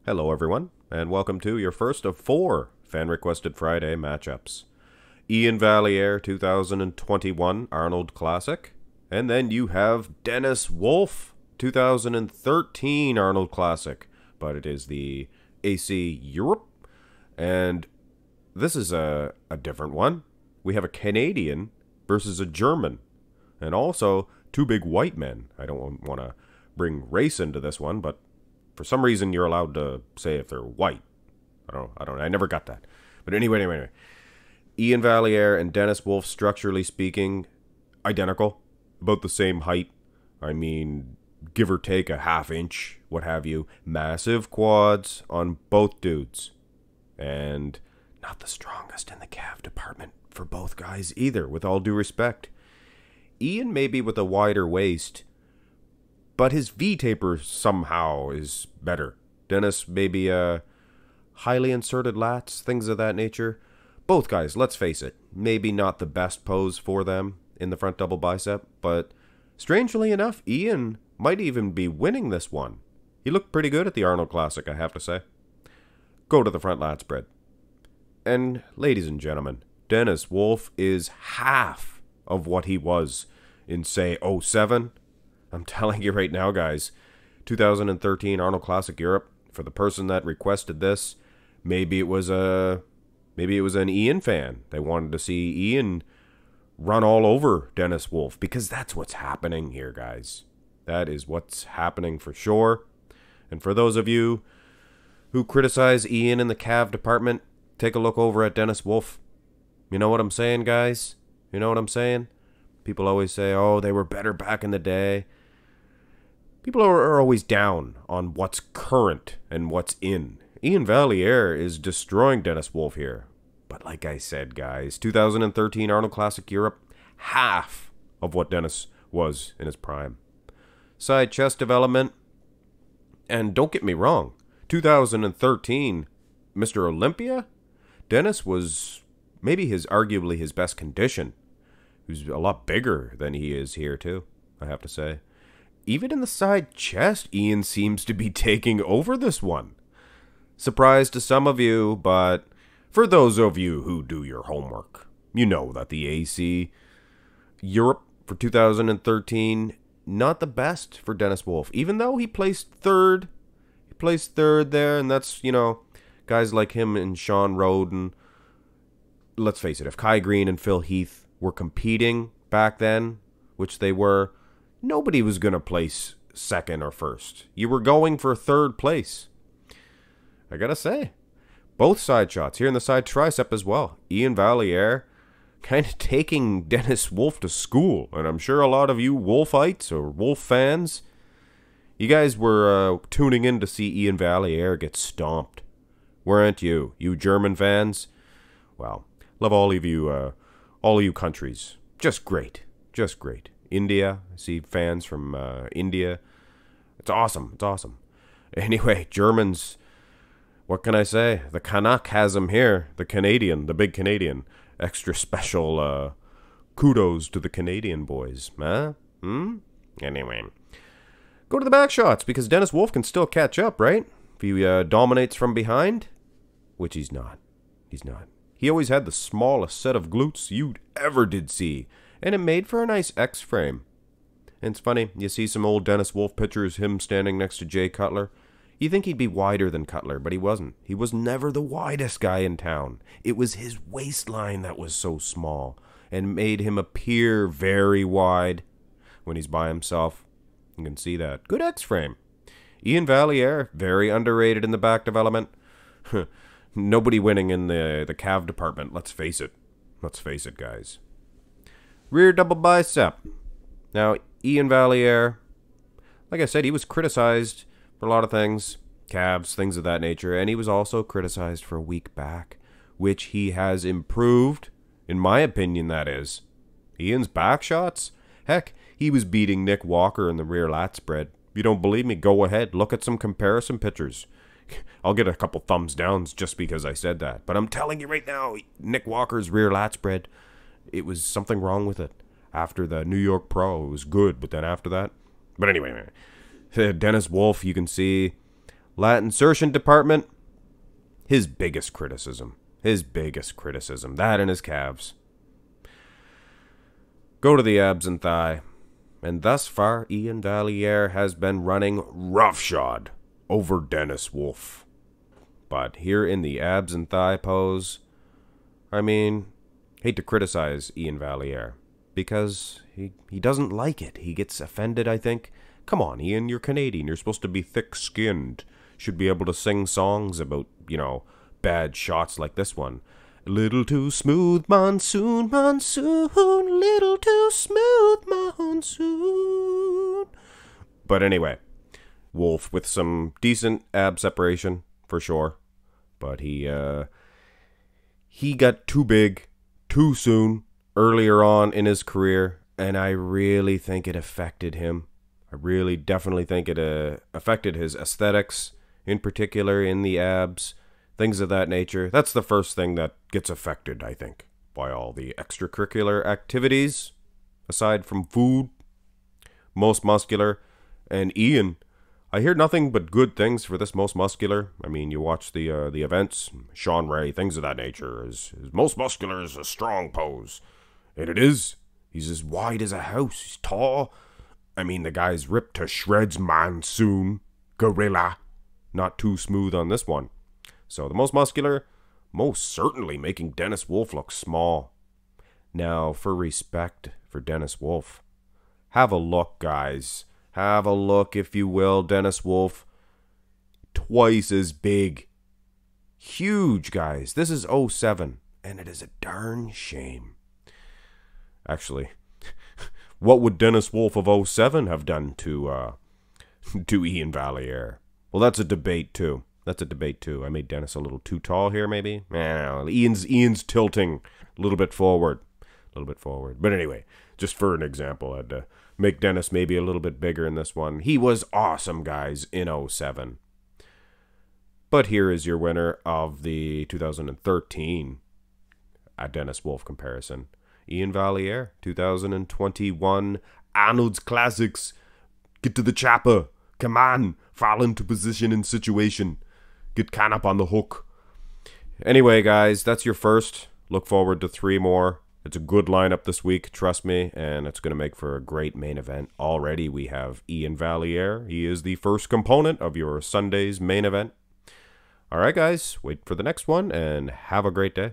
Hello, everyone, and welcome to your first of 4 fan-requested Friday matchups. Iain Valliere 2021 Arnold Classic, and then you have Dennis Wolf 2013 Arnold Classic, but it is the AC Europe, and this is a different one. We have a Canadian versus a German, and also 2 big white men. I don't want to bring race into this one, but for some reason, you're allowed to say if they're white. I don't know. I never got that. But anyway. Iain Valliere and Dennis Wolf, structurally speaking, identical. About the same height. I mean, give or take a half inch, what have you. Massive quads on both dudes. And not the strongest in the calf department for both guys either, with all due respect. Iain maybe with a wider waist, but his V-taper somehow is better. Dennis, maybe highly inserted lats, things of that nature. Both guys, let's face it, maybe not the best pose for them in the front double bicep, but strangely enough, Iain might even be winning this one. He looked pretty good at the Arnold Classic, I have to say. Go to the front lat spread. And ladies and gentlemen, Dennis Wolf is half of what he was in, say, 07. I'm telling you right now, guys, 2013 Arnold Classic Europe, for the person that requested this, maybe it was an Iain fan. They wanted to see Iain run all over Dennis Wolf, because that's what's happening here, guys. That is what's happening for sure. And for those of you who criticize Iain in the calf department, take a look over at Dennis Wolf. You know what I'm saying, guys? You know what I'm saying? People always say, oh, they were better back in the day. People are always down on what's current and what's in. Iain Valliere is destroying Dennis Wolf here. But like I said, guys, 2013 Arnold Classic Europe, half of what Dennis was in his prime. Side chest development, and don't get me wrong, 2013 Mr. Olympia, Dennis was maybe arguably his best condition. He was a lot bigger than he is here too, I have to say. Even in the side chest, Iain seems to be taking over this one. Surprise to some of you, but for those of you who do your homework, you know that the AC Europe for 2013, not the best for Dennis Wolf. Even though he placed third. He placed third there, and that's, guys like him and Sean Roden. Let's face it, if Kai Green and Phil Heath were competing back then, which they were, nobody was going to place second or first. You were going for third place. I gotta say, both side shots here in the side tricep as well. Iain Valliere kind of taking Dennis Wolf to school. And I'm sure a lot of you Wolfites or Wolf fans, you guys were tuning in to see Iain Valliere get stomped. Weren't you? You German fans? Well, love all of you countries. Just great. Just great. India, I see fans from India. It's awesome. It's awesome. Anyway, Germans, what can I say? The Canuck has him here. The Canadian, the big Canadian. Extra special kudos to the Canadian boys. Huh? Anyway. Go to the back shots, because Dennis Wolf can still catch up, right? If he dominates from behind, which he's not. He's not. He always had the smallest set of glutes you ever did see, and it made for a nice X-frame. And it's funny, you see some old Dennis Wolf pictures, him standing next to Jay Cutler. You think he'd be wider than Cutler, but he wasn't. He was never the widest guy in town. It was his waistline that was so small, and made him appear very wide when he's by himself. You can see that. Good X-frame. Iain Valliere, very underrated in the back development. Nobody winning in the calf department, let's face it. Let's face it, guys. Rear double bicep. Now, Iain Valliere, like I said, he was criticized for a lot of things. Calves, things of that nature. And he was also criticized for a weak back, which he has improved, in my opinion, that is. Iain's back shots? Heck, he was beating Nick Walker in the rear lat spread. If you don't believe me, go ahead. Look at some comparison pictures. I'll get a couple thumbs downs just because I said that. But I'm telling you right now, Nick Walker's rear lat spread, it was something wrong with it. After the New York Pro, it was good, but then after that... But anyway, Dennis Wolf, you can see Lat insertion department, his biggest criticism. That and his calves. Go to the abs and thigh. And thus far, Iain Valliere has been running roughshod over Dennis Wolf. But here in the abs and thigh pose, I mean, hate to criticize Iain Valliere, because he doesn't like it. He gets offended, I think. Come on, Iain, you're Canadian. You're supposed to be thick-skinned. Should be able to sing songs about, bad shots like this one. Little too smooth, monsoon, monsoon, little too smooth, monsoon. But anyway, Wolf with some decent ab separation, for sure. But he got too big, too soon, earlier on in his career, and I really think it affected him. I really definitely think it affected his aesthetics, in particular in the abs. Things of that nature. That's the first thing that gets affected, I think, by all the extracurricular activities, aside from food. Most muscular. And Iain, I hear nothing but good things for this most muscular. I mean, you watch the events, Sean Ray, things of that nature. His most muscular is a strong pose. And it is. He's as wide as a house. He's tall. I mean, the guy's ripped to shreds, monsoon. Gorilla. Not too smooth on this one. So the most muscular, most certainly making Dennis Wolf look small. Now, for respect for Dennis Wolf, have a look, guys. Have a look, if you will. Dennis Wolf, twice as big. Huge, guys. This is 07, and it is a darn shame. Actually, what would Dennis Wolf of 07 have done to Iain Valliere? Well, that's a debate, too. I made Dennis a little too tall here, maybe. Iain's tilting a little bit forward. But anyway, just for an example, I had to make Dennis maybe a little bit bigger in this one. He was awesome, guys, in 07. But here is your winner of the 2013 Dennis Wolf comparison. Iain Valliere, 2021 Arnold's Classics. Get to the chopper. Come on. Fall into position and situation. Get Canop on the hook. Anyway, guys, that's your first. Look forward to 3 more. It's a good lineup this week, trust me, and it's going to make for a great main event. Already we have Iain Valliere. He is the first component of your Sunday's main event. All right, guys, wait for the next one, and have a great day.